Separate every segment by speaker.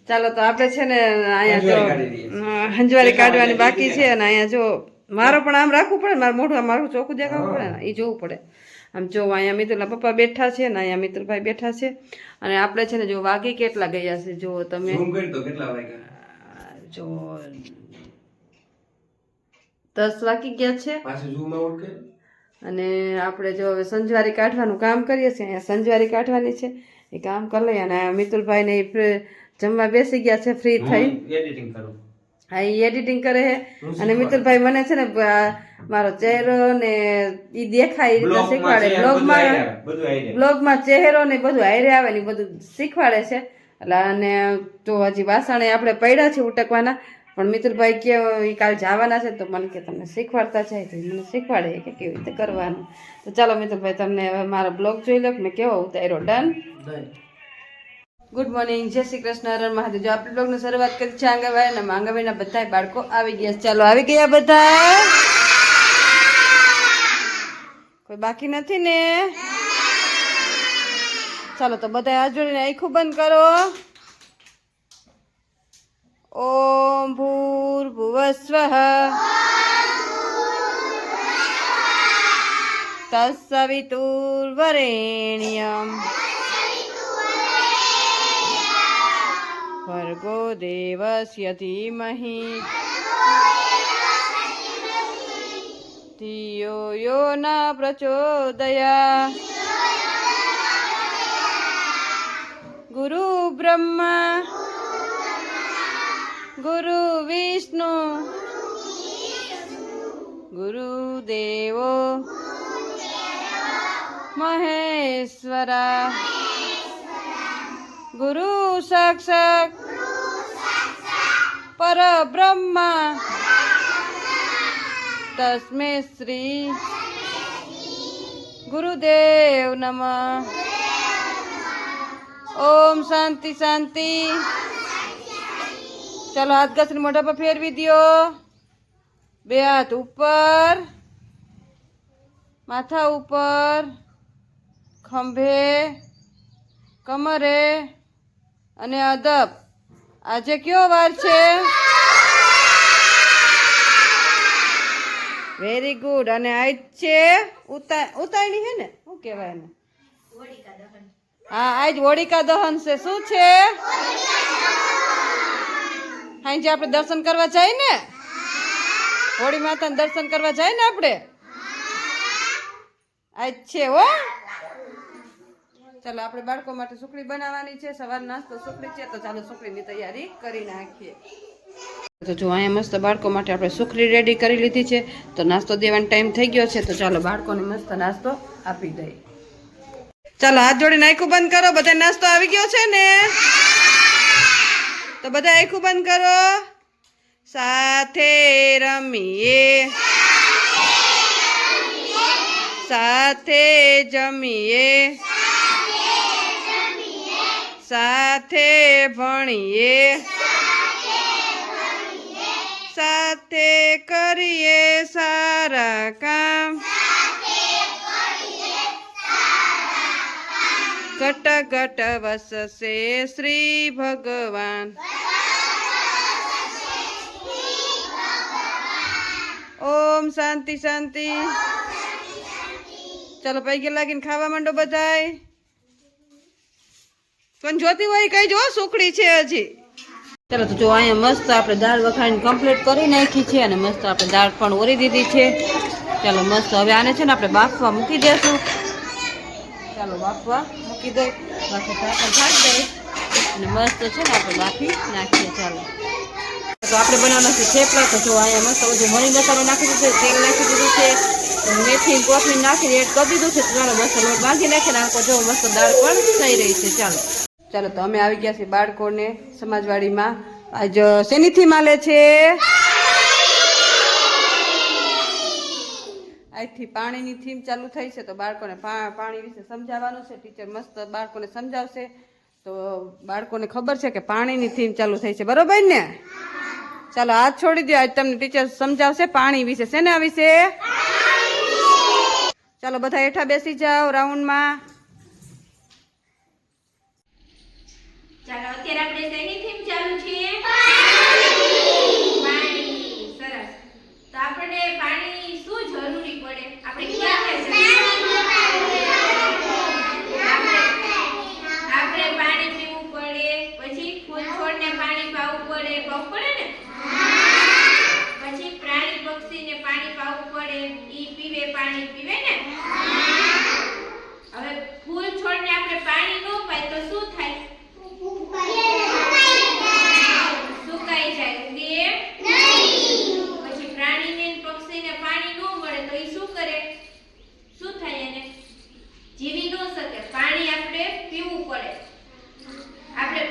Speaker 1: ચાલો તો આપણે છે ને અહીંયા જો હંજવારી કાઢવાની બાકી છે અને અહીંયા જો મારો પણ આમ રાખવું પડે, મારું મોઢું મારું ચોખ્ખું દેખાવું પડે ને, એ જોવું પડે. આમ જો અહીંયા મિત્રના પપ્પા બેઠા છે ને અહીંયા મિત્રભાઈ બેઠા છે અને આપણે છે ને જો વાગી કેટલા ગયા છે જો તમે જો 10 વાગી ગયા છે અને આપણે જો હવે સંજવારી કાઢવાનું કામ કરીએ છીએ. અહીંયા સંજવારી કાઢવાની છે, એ કામ કરી લઈએ અને મિતુલભાઈ ને જમવા બેસી ગયા છે ફ્રી થઈ. હા, એ એડિટિંગ કરે છે અને મિતુલભાઈ મને છે ને મારો ચહેરો ને એ દેખાય એ રીતે શીખવાડે. બ્લોગમાં ચહેરો ને બધું હારે આવે ને બધું શીખવાડે છે. એટલે અને તો હજી વાસણે આપણે પડ્યા છે ઉટકવાના, પણ મિતુલભાઈ કે એ કાલ જવાના છે તો મને કે તમને શીખવાડતા જાય તો મને શીખવાડે કે કેવી રીતે કરવાનું. તો ચાલો મિતુલભાઈ તમને હવે મારો બ્લોગ જોઈ લો મેં કેવો ઉતાર્યો. ડન. ગુડ મોર્નિંગ, જય શ્રી કૃષ્ણ, હર મહાદેવ. જો આપણે બ્લોગની શરૂઆત કરી છે આંગણવાડી અને આંગણવાડીના બધા બાળકો આવી ગયા. ચાલો આવી ગયા બધા, કોઈ બાકી નથી ને? ચાલો તો બધા હાથ જોડીને આંખો બંધ કરો. ઓમ ભૂર્ભુવસ્વઃ તત્સવિતુર્વરેણ્યં ભર્ગો દેવસ્ય ધીમહિ ધિયો યો ન પ્રચોદયાત. ગુરુ બ્રહ્મા ગુરુ વિષ્ણુ ગુરુદેવો મહેશ્વરા ગુરુ સાક્ષાત પરબ્રહ્મા તસ્મે શ્રી ગુરુદેવ નમઃ. ઓમ શાંતિ શાંતિ. ચાલો હાથ ઘસને મોઢા પર ફેરવી દો. બે હાથ ઉપર, માથા ઉપર, ખંભે, કમરે અને અદબ. આજે કયો વાર છે? Very good. અને આજ છે ઉતાયણી છે ને, શું કહેવાય એને? હા, આજ હોળિકા દહન છે. શું છે? હાંજે આપણે દર્શન કરવા જાય ને, હોળી માતાને દર્શન કરવા જાય ને આપણે, આજ છે હો. ચાલો આપણે બાળકો માટે સુખડી બનાવવાની છે, સવાર નાસ્તો સુખડી છે, તો ચાલો સુખડીની તૈયારી કરી નાખીએ. તો જો અહીંયા મસ્ત બાળકો માટે આપણે સુખડી રેડી કરી લીધી છે, તો નાસ્તો દેવાનો ટાઈમ થઈ ગયો છે, તો ચાલો બાળકોને મસ્ત નાસ્તો આપી દઈએ. ચાલો હાથ જોડીને આંખો બંધ કરો. બધા નાસ્તો આવી ગયો છે ને? તો બધા આંખો બંધ કરો. સાથે રમીએ, સાથે જમીએ, સાથે ભણીએ, સાથે કરીએ સારા કામ, ઘટ ઘટ વસશે શ્રી ભગવાન. ઓમ શાંતિ શાંતિ. ચાલો પૈકી લાગીને ખાવા માંડો બધાય. પણ જોતી હોય કઈ જો સુખડી છે હજી. ચાલો તો જો અહીંયા મસ્ત આપણે દાળ વખાણીને કમ્પ્લીટ કરી નાખી છે અને મસ્ત આપણે દાળ પણ ઓરી દીધી છે. ચાલો મસ્ત હવે આને છે ને આપણે બાફવા મૂકી દેશું. ચાલો બાફવા મૂકી દઈ, બાકી ઢાંકણ ઢાંકી દઈ અને મસ્ત છે ને આપણે બાફી નાખીએ. ચાલો તો આપણે બનાવવાના છે થેપલા. તો જો અહીંયા મસ્ત બધું મરી મસાલો નાખી દીધો, તેલ નાખી દીધું છે, મેથી કોથમીર નાખીને એડ કરી દીધું છે. ચાલો મસ્ત લોટ બાંધી નાખીને આખો જો મસ્ત દાળ પણ થઈ રહી છે. ચાલો ચાલો તો અમે આવી ગયા છીએ બાળકોને સમાજવાડીમાં. આજ શેની થીમ આલે છે? આજથી પાણીની થીમ ચાલુ થઈ છે, તો બાળકોને પાણી વિશે સમજાવવાનું છે. ટીચર મસ્ત બાળકોને સમજાવશે, તો બાળકોને ખબર છે કે પાણીની થીમ ચાલુ થઈ છે. બરોબર ને? ચાલો હાથ છોડી દો. આજ તમને ટીચર સમજાવશે પાણી વિશે. શેના વિશે? ચાલો બધા હેઠા બેસી જાઓ રાઉન્ડમાં.
Speaker 2: ચાલો અત્યારે આપણે શેની થીમ ચાલુ છે? પાણી. સરસ. તો આપણે પાણી શું જરૂરી પડે? આપણે ક્યાં આપણે પાણી પીવું પડે, પછી ફૂલ છોડને પાણી પાવું પડે ને? પછી પ્રાણી પક્ષીને પાણી પાવું પડે, ઈ પીવે, પાણી પીવે ને? હવે ફૂલ છોડને આપણે પાણી ન પાય તો શું થાય? સુકાઈ જાય, ઉગે નહીં. પછી પ્રાણીને પક્ષીને પાણી ન મળે તો ઈ શું કરે? શું થાય એને? જીવી ન શકે. પાણી આપણે પીવું પડે. આપણે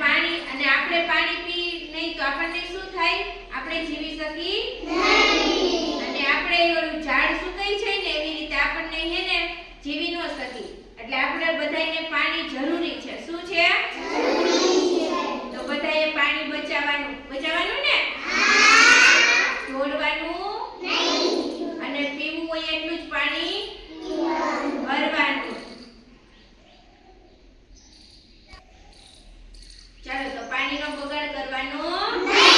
Speaker 2: પાણી પી નહીં તો આપણને શું થાય? આપણે જીવી શકી નહીં. અને આપણે ઓલું ઝાડ સુકાઈ જાય ને એવી રીતે આપણને હેને જીવી ન શકી. એટલે આપણે બધાયને પાણી જરૂરી છે. શું છે? તો બધાએ પાણી બચાવવાનું ને? ઢોળવાનું નહીં. અને પીવું હોય એટલું જ પાણી ભરવાનું. ચાલો તો પાણીનો બગાડ કરવાનો નહીં.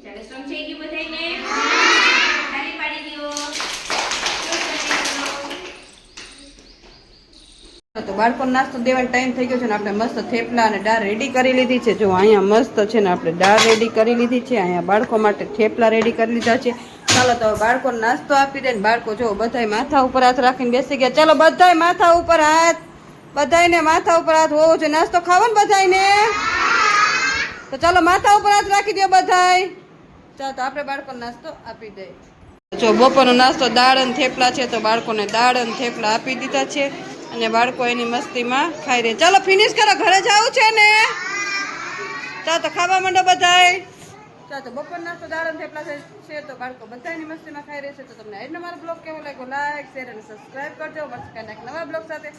Speaker 2: ચાલો સમજાઈ ગયું બધાયને? તાળી પાડી દો.
Speaker 1: તો બાળકોને નાસ્તો દેવાનો ટાઈમ થઈ ગયો છે ને આપણે મસ્ત થેપલા અને દાળ રેડી કરી લીધી છે. જો અહીંયા મસ્ત છે ને આપણે દાળ રેડી કરી લીધી છે, અહીંયા બાળકો માટે થેપલા રેડી કરી લીધા છે. ચાલો તો બાળકોને નાસ્તો આપી દે ને બાળકો જો બધાય માથા ઉપર હાથ રાખીને બેસી ગયા. ચાલો બધાય માથા ઉપર હાથ, બધાયને માથા ઉપર હાથ હોવો જોઈએ. નાસ્તો ખાવો ને બધાયને? તો ચાલો માથા ઉપર હાથ રાખી દો બધાય. ચાલો તો આપણે બાળકોને નાસ્તો આપી દઈએ. જો બપોરનો નાસ્તો દાળ અને થેપલા છે તો બાળકોને દાળ અને થેપલા આપી દીધા છે અને બાળકો એની મસ્તીમાં ખાઈ રહે. ચાલો ફિનિશ કરો, ઘરે જવું છે ને? ચાલો તો ખાવા માંડો બધાય. ચાલો તો બપોર નાસ્તો દાળ અને થેપલા છે તો બાળકો બધા એની મસ્તીમાં ખાઈ રહેશે. તો તમને આજનો મારો બ્લોગ કેવો લાગ્યો? લાઈક, શેર અને સબસ્ક્રાઈબ કરજો. મળશે કાંઈક નવા બ્લોગ સાથે.